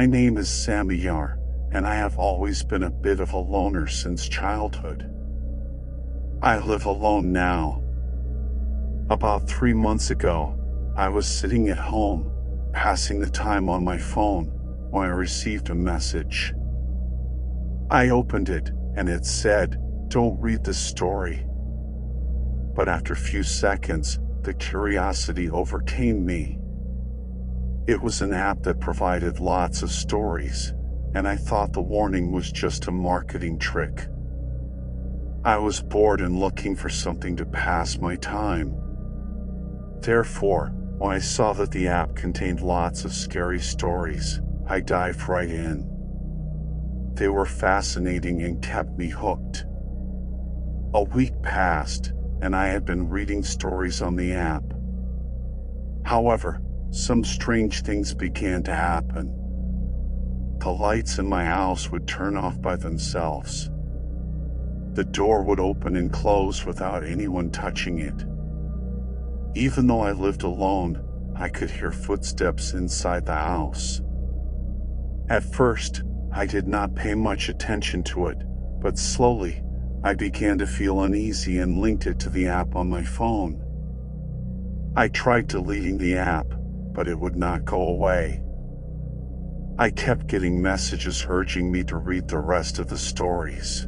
My name is Samiyar, and I have always been a bit of a loner since childhood. I live alone now. About 3 months ago, I was sitting at home, passing the time on my phone, when I received a message. I opened it, and it said, "Don't read this story." But after a few seconds, the curiosity overcame me. It was an app that provided lots of stories, and I thought the warning was just a marketing trick. I was bored and looking for something to pass my time. Therefore, when I saw that the app contained lots of scary stories, I dived right in. They were fascinating and kept me hooked. A week passed, and I had been reading stories on the app. However, some strange things began to happen. The lights in my house would turn off by themselves. The door would open and close without anyone touching it. Even though I lived alone, I could hear footsteps inside the house. At first, I did not pay much attention to it, but slowly, I began to feel uneasy and linked it to the app on my phone. I tried deleting the app, but it would not go away. I kept getting messages urging me to read the rest of the stories.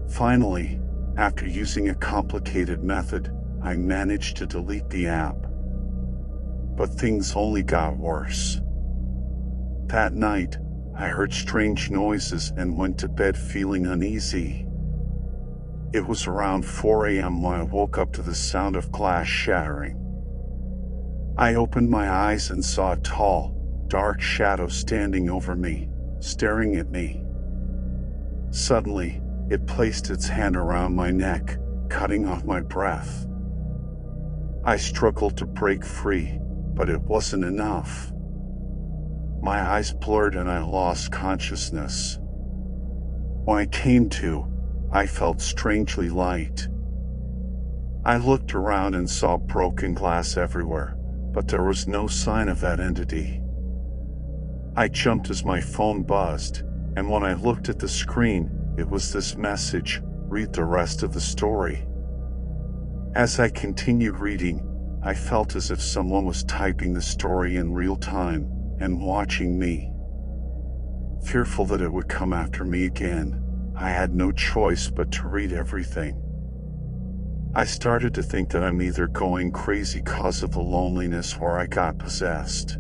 Finally, after using a complicated method, I managed to delete the app. But things only got worse. That night, I heard strange noises and went to bed feeling uneasy. It was around 4 a.m. when I woke up to the sound of glass shattering. I opened my eyes and saw a tall, dark shadow standing over me, staring at me. Suddenly, it placed its hand around my neck, cutting off my breath. I struggled to break free, but it wasn't enough. My eyes blurred and I lost consciousness. When I came to, I felt strangely light. I looked around and saw broken glass everywhere, but there was no sign of that entity. I jumped as my phone buzzed, and when I looked at the screen, it was this message: "Read the rest of the story." As I continued reading, I felt as if someone was typing the story in real time and watching me. Fearful that it would come after me again, I had no choice but to read everything. I started to think that I'm either going crazy because of the loneliness or I got possessed.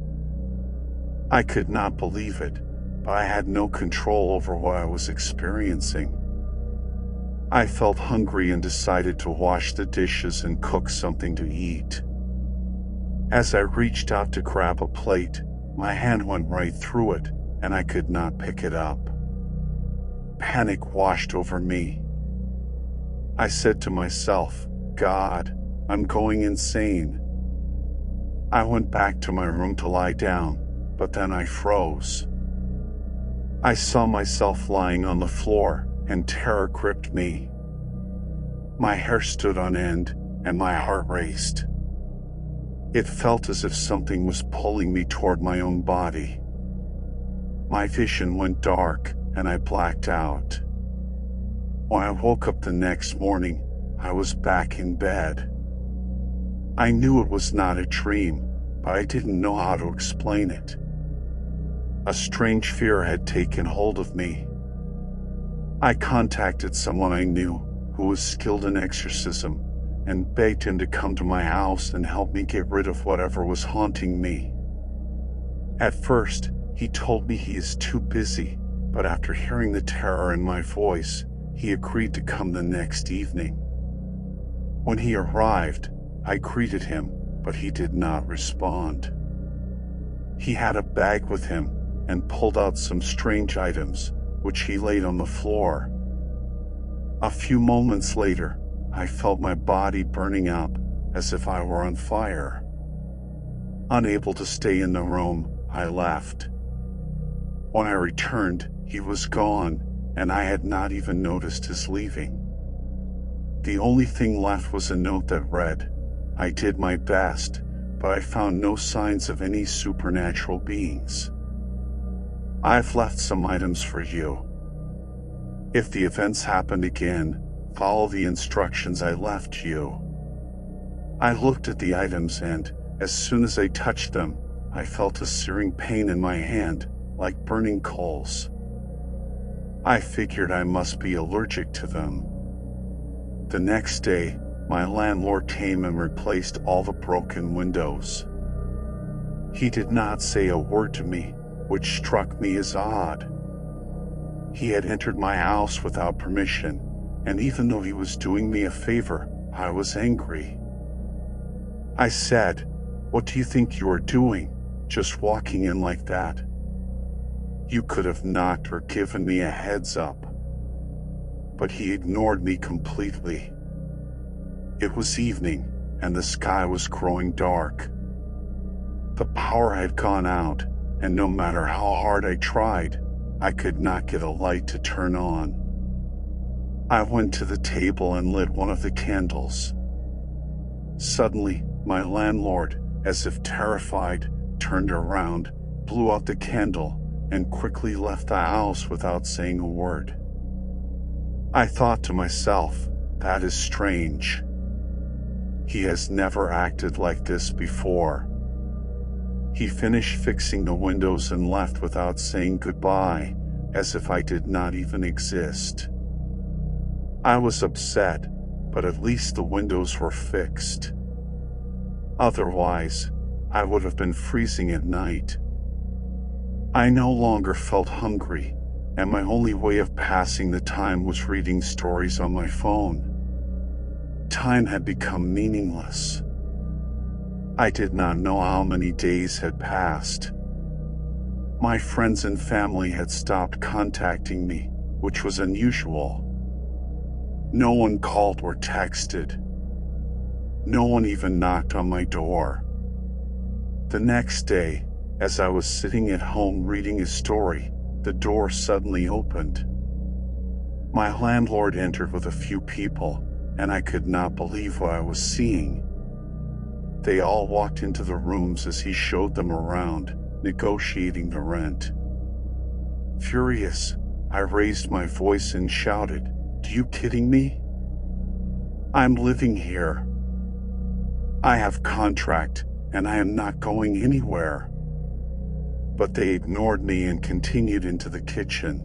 I could not believe it, but I had no control over what I was experiencing. I felt hungry and decided to wash the dishes and cook something to eat. As I reached out to grab a plate, my hand went right through it, and I could not pick it up. Panic washed over me. I said to myself, "God, I'm going insane." I went back to my room to lie down, but then I froze. I saw myself lying on the floor, and terror gripped me. My hair stood on end, and my heart raced. It felt as if something was pulling me toward my own body. My vision went dark, and I blacked out. When I woke up the next morning, I was back in bed. I knew it was not a dream, but I didn't know how to explain it. A strange fear had taken hold of me. I contacted someone I knew, who was skilled in exorcism, and begged him to come to my house and help me get rid of whatever was haunting me. At first, he told me he is too busy, but after hearing the terror in my voice, he agreed to come the next evening. When he arrived, I greeted him, but he did not respond. He had a bag with him and pulled out some strange items, which he laid on the floor. A few moments later, I felt my body burning up, as if I were on fire. Unable to stay in the room, I left. When I returned, he was gone, and I had not even noticed his leaving. The only thing left was a note that read, "I did my best, but I found no signs of any supernatural beings." I've left some items for you. If the events happen again, follow the instructions I left you." I looked at the items and, as soon as I touched them, I felt a searing pain in my hand, like burning coals. I figured I must be allergic to them. The next day, my landlord came and replaced all the broken windows. He did not say a word to me, which struck me as odd. He had entered my house without permission, and even though he was doing me a favor, I was angry. I said, "What do you think you are doing, just walking in like that? You could have knocked or given me a heads up." But he ignored me completely. It was evening, and the sky was growing dark. The power had gone out, and no matter how hard I tried, I could not get a light to turn on. I went to the table and lit one of the candles. Suddenly, my landlord, as if terrified, turned around, blew out the candle, and quickly left the house without saying a word. I thought to myself, that is strange. He has never acted like this before. He finished fixing the windows and left without saying goodbye, as if I did not even exist. I was upset, but at least the windows were fixed. Otherwise, I would have been freezing at night. I no longer felt hungry, and my only way of passing the time was reading stories on my phone. Time had become meaningless. I did not know how many days had passed. My friends and family had stopped contacting me, which was unusual. No one called or texted. No one even knocked on my door. The next day, as I was sitting at home reading a story, the door suddenly opened. My landlord entered with a few people, and I could not believe what I was seeing. They all walked into the rooms as he showed them around, negotiating the rent. Furious, I raised my voice and shouted, "Are you kidding me? I'm living here. I have contract, and I am not going anywhere." But they ignored me and continued into the kitchen.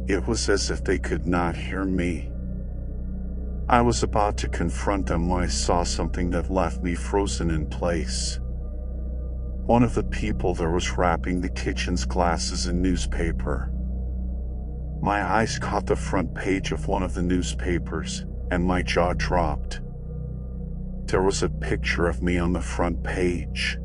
It was as if they could not hear me. I was about to confront them when I saw something that left me frozen in place. One of the people there was wrapping the kitchen's glasses in newspaper. My eyes caught the front page of one of the newspapers, and my jaw dropped. There was a picture of me on the front page.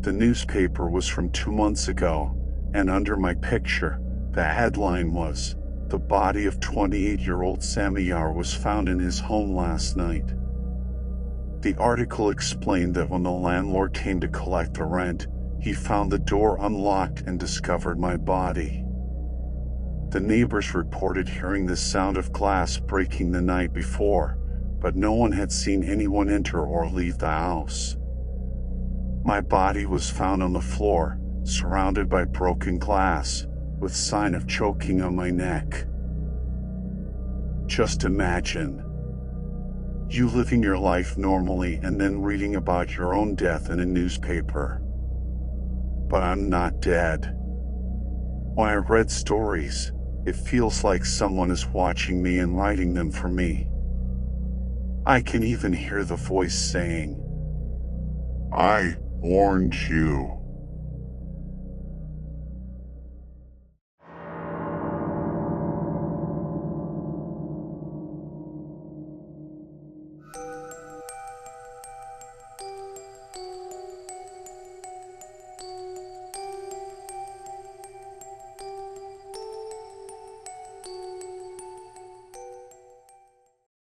The newspaper was from 2 months ago, and under my picture, the headline was, "The body of 28-year-old Samiyar was found in his home last night." The article explained that when the landlord came to collect the rent, he found the door unlocked and discovered my body. The neighbors reported hearing the sound of glass breaking the night before, but no one had seen anyone enter or leave the house. My body was found on the floor, surrounded by broken glass, with sign of choking on my neck. Just imagine. You living your life normally and then reading about your own death in a newspaper. But I'm not dead. When I read stories, it feels like someone is watching me and writing them for me. I can even hear the voice saying, "I warned you."